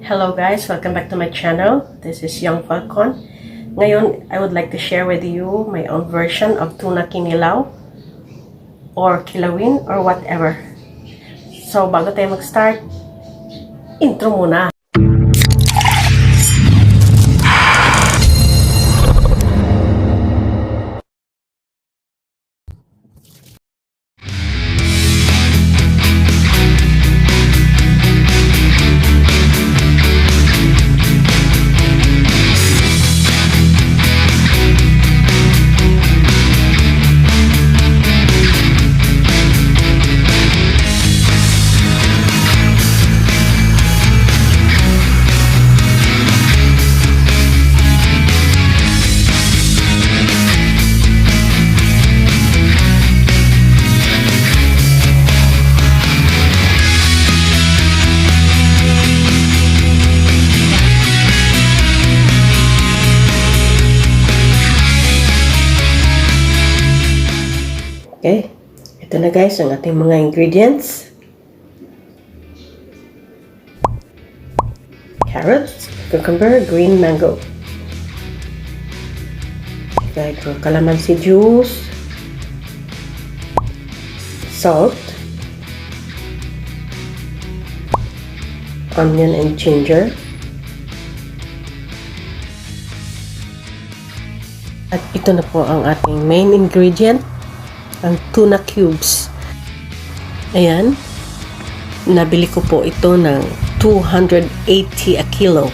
Hello guys, welcome back to my channel. This is Young Falcon. Ngayon, I would like to share with you my own version of tuna kinilaw or kilawin or whatever. So, bago tayo mag-start, intro muna. Okay, ito na guys ang ating mga ingredients. Carrots, cucumber, green mango. Okay, calamansi juice, salt, onion and ginger. At ito na po ang ating main ingredient, ang tuna cubes. Ayan, nabili ko po ito ng 280 a kilo,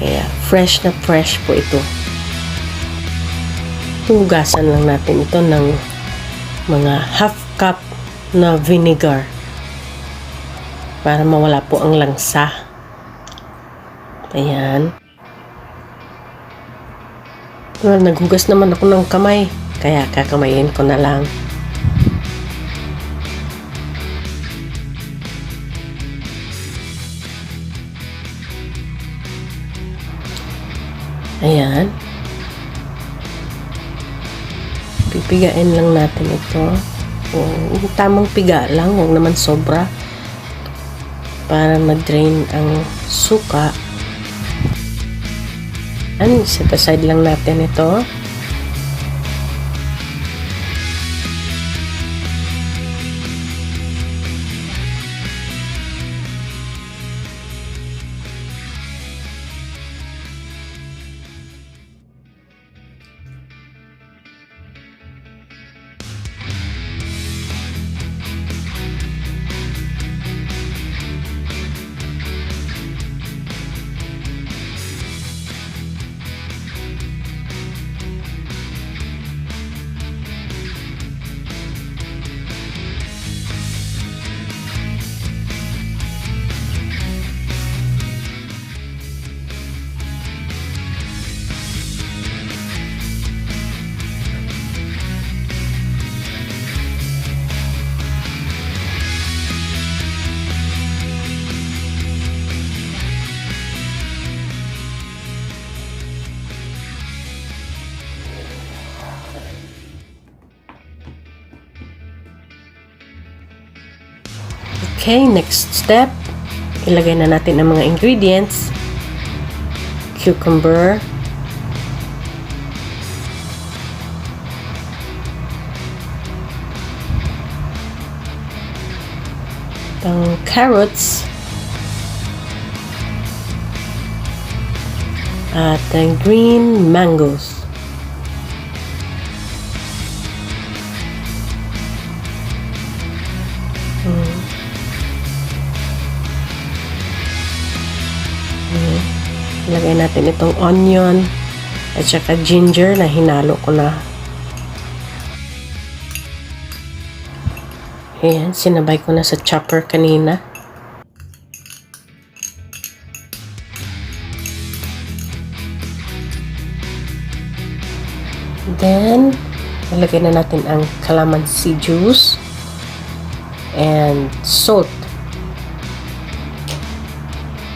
kaya fresh na fresh po ito. Hugasan lang natin ito ng mga half cup na vinegar para mawala po ang langsa. Ayan. Well, naghugas naman ako ng kamay, kaya kakamayin ko na lang. Ayan. Pipigain lang natin ito. Tamang piga lang, huwag naman sobra, para mag-drain ang suka. Ayan, set aside lang natin ito. Okay, next step, ilagay na natin ang mga ingredients. Cucumber, ang carrots, at ang green mangoes. Ilagay natin itong onion at saka ginger na hinalo ko na. Ayan, sinabay ko na sa chopper kanina. Then, ilagay na natin ang calamansi juice and salt.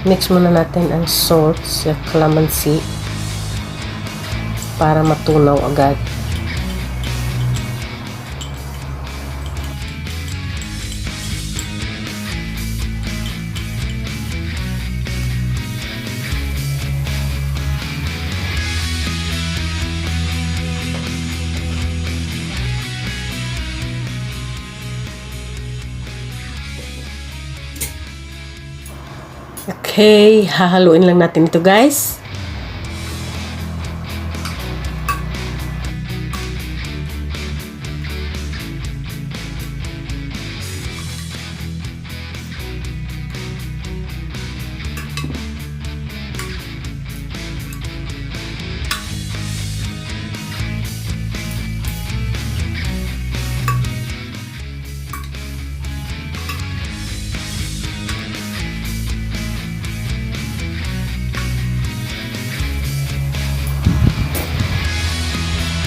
Mix muna natin ang salt sa calamansi para matunaw agad. Okay, hahaluin lang natin ito guys.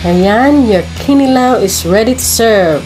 Ayan, your kinilaw is ready to serve.